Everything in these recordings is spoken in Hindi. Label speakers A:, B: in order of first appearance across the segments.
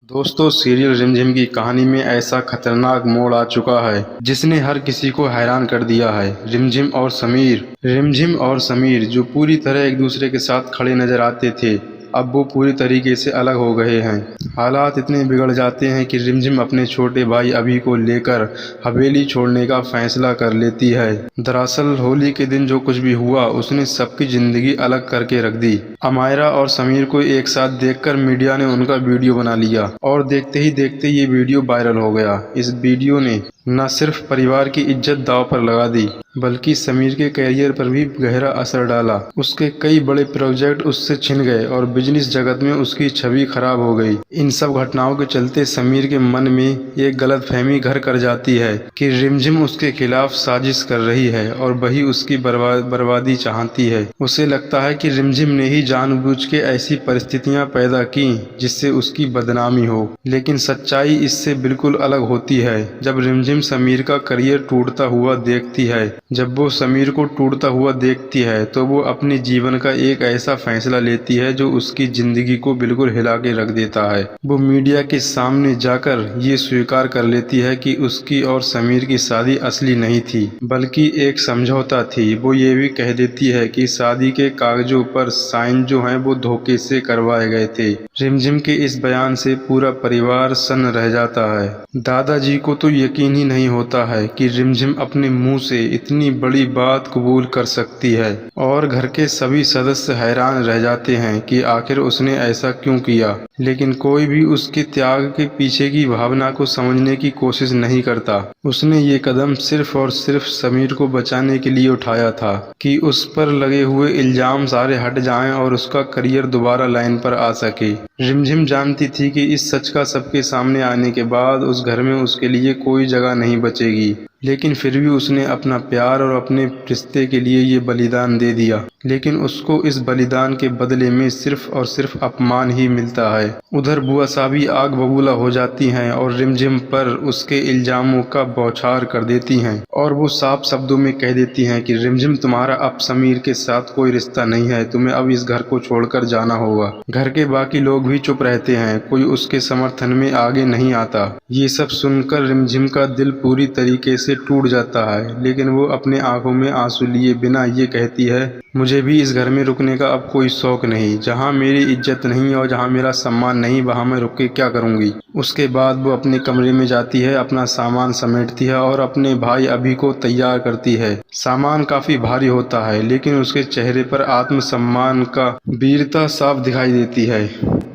A: दोस्तों, सीरियल रिमझिम की कहानी में ऐसा खतरनाक मोड़ आ चुका है जिसने हर किसी को हैरान कर दिया है। रिमझिम और समीर जो पूरी तरह एक दूसरे के साथ खड़े नजर आते थे, अब वो पूरी तरीके से अलग हो गए हैं। हालात इतने बिगड़ जाते हैं कि रिमझिम अपने छोटे भाई अभी को लेकर हवेली छोड़ने का फैसला कर लेती है। दरअसल होली के दिन जो कुछ भी हुआ उसने सबकी जिंदगी अलग करके रख दी। अमायरा और समीर को एक साथ देखकर मीडिया ने उनका वीडियो बना लिया और देखते ही देखते ये वीडियो वायरल हो गया। इस वीडियो ने न सिर्फ परिवार की इज्जत दांव पर लगा दी बल्कि समीर के करियर पर भी गहरा असर डाला। उसके कई बड़े प्रोजेक्ट उससे छिन गए और बिजनेस जगत में उसकी छवि खराब हो गई। इन सब घटनाओं के चलते समीर के मन में एक गलतफहमी घर कर जाती है कि रिमझिम उसके खिलाफ साजिश कर रही है और वही उसकी बर्बादी चाहती है। उसे लगता है कि रिमझिम ने ही जानबूझ के ऐसी परिस्थितियां पैदा की जिससे उसकी बदनामी हो, लेकिन सच्चाई इससे बिल्कुल अलग होती है। जब रिमझिम समीर का करियर टूटता हुआ देखती है, जब वो समीर को टूटता हुआ देखती है तो वो अपने जीवन का एक ऐसा फैसला लेती है जो उसकी जिंदगी को बिल्कुल हिला के रख देता है। वो मीडिया के सामने जाकर ये स्वीकार कर लेती है कि उसकी और समीर की शादी असली नहीं थी बल्कि एक समझौता थी। वो ये भी कह देती है कि शादी के कागजों पर साइन जो हैं वो धोखे से करवाए गए थे। रिमझिम के इस बयान से पूरा परिवार सन्न रह जाता है। दादाजी को तो यकीन ही नहीं होता है कि रिमझिम अपने मुंह से इतनी बड़ी बात कबूल कर सकती है और घर के सभी सदस्य हैरान रह जाते हैं कि आखिर उसने ऐसा क्यों किया। लेकिन कोई भी उसके त्याग के पीछे की भावना को समझने की कोशिश नहीं करता। उसने ये कदम सिर्फ और सिर्फ समीर को बचाने के लिए उठाया था कि उस पर लगे हुए इल्जाम सारे हट जाएं और उसका करियर दोबारा लाइन पर आ सके। रिमझिम जानती थी कि इस सच का सबके सामने आने के बाद उस घर में उसके लिए कोई जगह नहीं बचेगी, लेकिन फिर भी उसने अपना प्यार और अपने रिश्ते के लिए ये बलिदान दे दिया। लेकिन उसको इस बलिदान के बदले में सिर्फ और सिर्फ अपमान ही मिलता है। उधर बुआ साहबी आग बबूला हो जाती हैं और रिमझिम पर उसके इल्जामों का बौछार कर देती हैं और वो साफ शब्दों में कह देती हैं कि रिमझिम, तुम्हारा अब समीर के साथ कोई रिश्ता नहीं है, तुम्हें अब इस घर को छोड़कर जाना होगा। घर के बाकी लोग भी चुप रहते हैं, कोई उसके समर्थन में आगे नहीं आता। ये सब सुनकर रिमझिम का दिल पूरी तरीके से टूट जाता है, लेकिन वो अपने आंखों में आंसू लिए बिना ये कहती है, मुझे भी इस घर में रुकने का अब कोई शौक नहीं। जहाँ मेरी इज्जत नहीं और जहाँ मेरा सम्मान नहीं, वहाँ मैं रुक के क्या करूँगी। उसके बाद वो अपने कमरे में जाती है, अपना सामान समेटती है और अपने भाई अभी को तैयार करती है। सामान काफी भारी होता है, लेकिन उसके चेहरे पर आत्मसम्मान का वीरता साफ दिखाई देती है।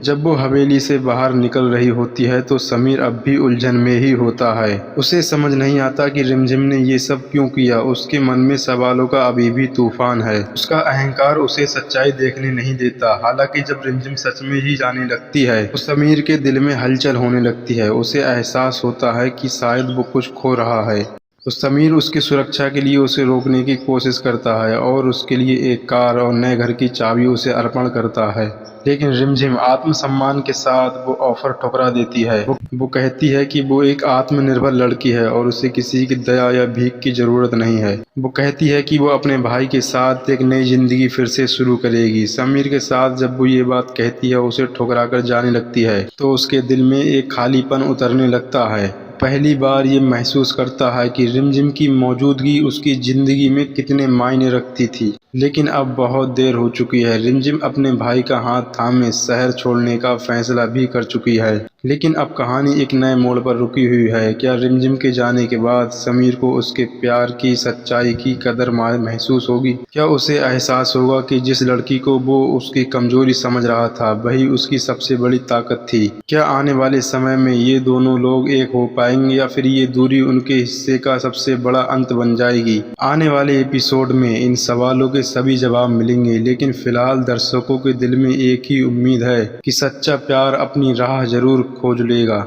A: जब वो हवेली से बाहर निकल रही होती है तो समीर अब भी उलझन में ही होता है। उसे समझ नहीं आता कि रिमझिम ने ये सब क्यों किया। उसके मन में सवालों का अभी भी तूफान है। उसका अहंकार उसे सच्चाई देखने नहीं देता। हालांकि जब रिमझिम सच में ही जाने लगती है तो समीर के दिल में हलचल होने लगती है। उसे एहसास होता है कि शायद वो कुछ खो रहा है। तो समीर उसकी सुरक्षा के लिए उसे रोकने की कोशिश करता है और उसके लिए एक कार और नए घर की चाबी उसे अर्पण करता है। लेकिन रिमझिम आत्मसम्मान के साथ वो ऑफर ठुकरा देती है। वो कहती है कि वो एक आत्मनिर्भर लड़की है और उसे किसी की दया या भीख की जरूरत नहीं है। वो कहती है कि वो अपने भाई के साथ एक नई जिंदगी फिर से शुरू करेगी। समीर के साथ जब वो ये बात कहती है, उसे ठुकरा कर जाने लगती है तो उसके दिल में एक खालीपन उतरने लगता है। पहली बार ये महसूस करता है कि रिमझिम की मौजूदगी उसकी जिंदगी में कितने मायने रखती थी। लेकिन अब बहुत देर हो चुकी है। रिमझिम अपने भाई का हाथ थामे शहर छोड़ने का फैसला भी कर चुकी है। लेकिन अब कहानी एक नए मोड़ पर रुकी हुई है। क्या रिमझिम के जाने के बाद समीर को उसके प्यार की सच्चाई की कदर महसूस होगी? क्या उसे एहसास होगा कि जिस लड़की को वो उसकी कमजोरी समझ रहा था वही उसकी सबसे बड़ी ताकत थी? क्या आने वाले समय में ये दोनों लोग एक हो पाएंगे या फिर ये दूरी उनके हिस्से का सबसे बड़ा अंत बन जाएगी? आने वाले एपिसोड में इन सवालों के सभी जवाब मिलेंगे, लेकिन फिलहाल दर्शकों के दिल में एक ही उम्मीद है कि सच्चा प्यार अपनी राह जरूर खोज लेगा।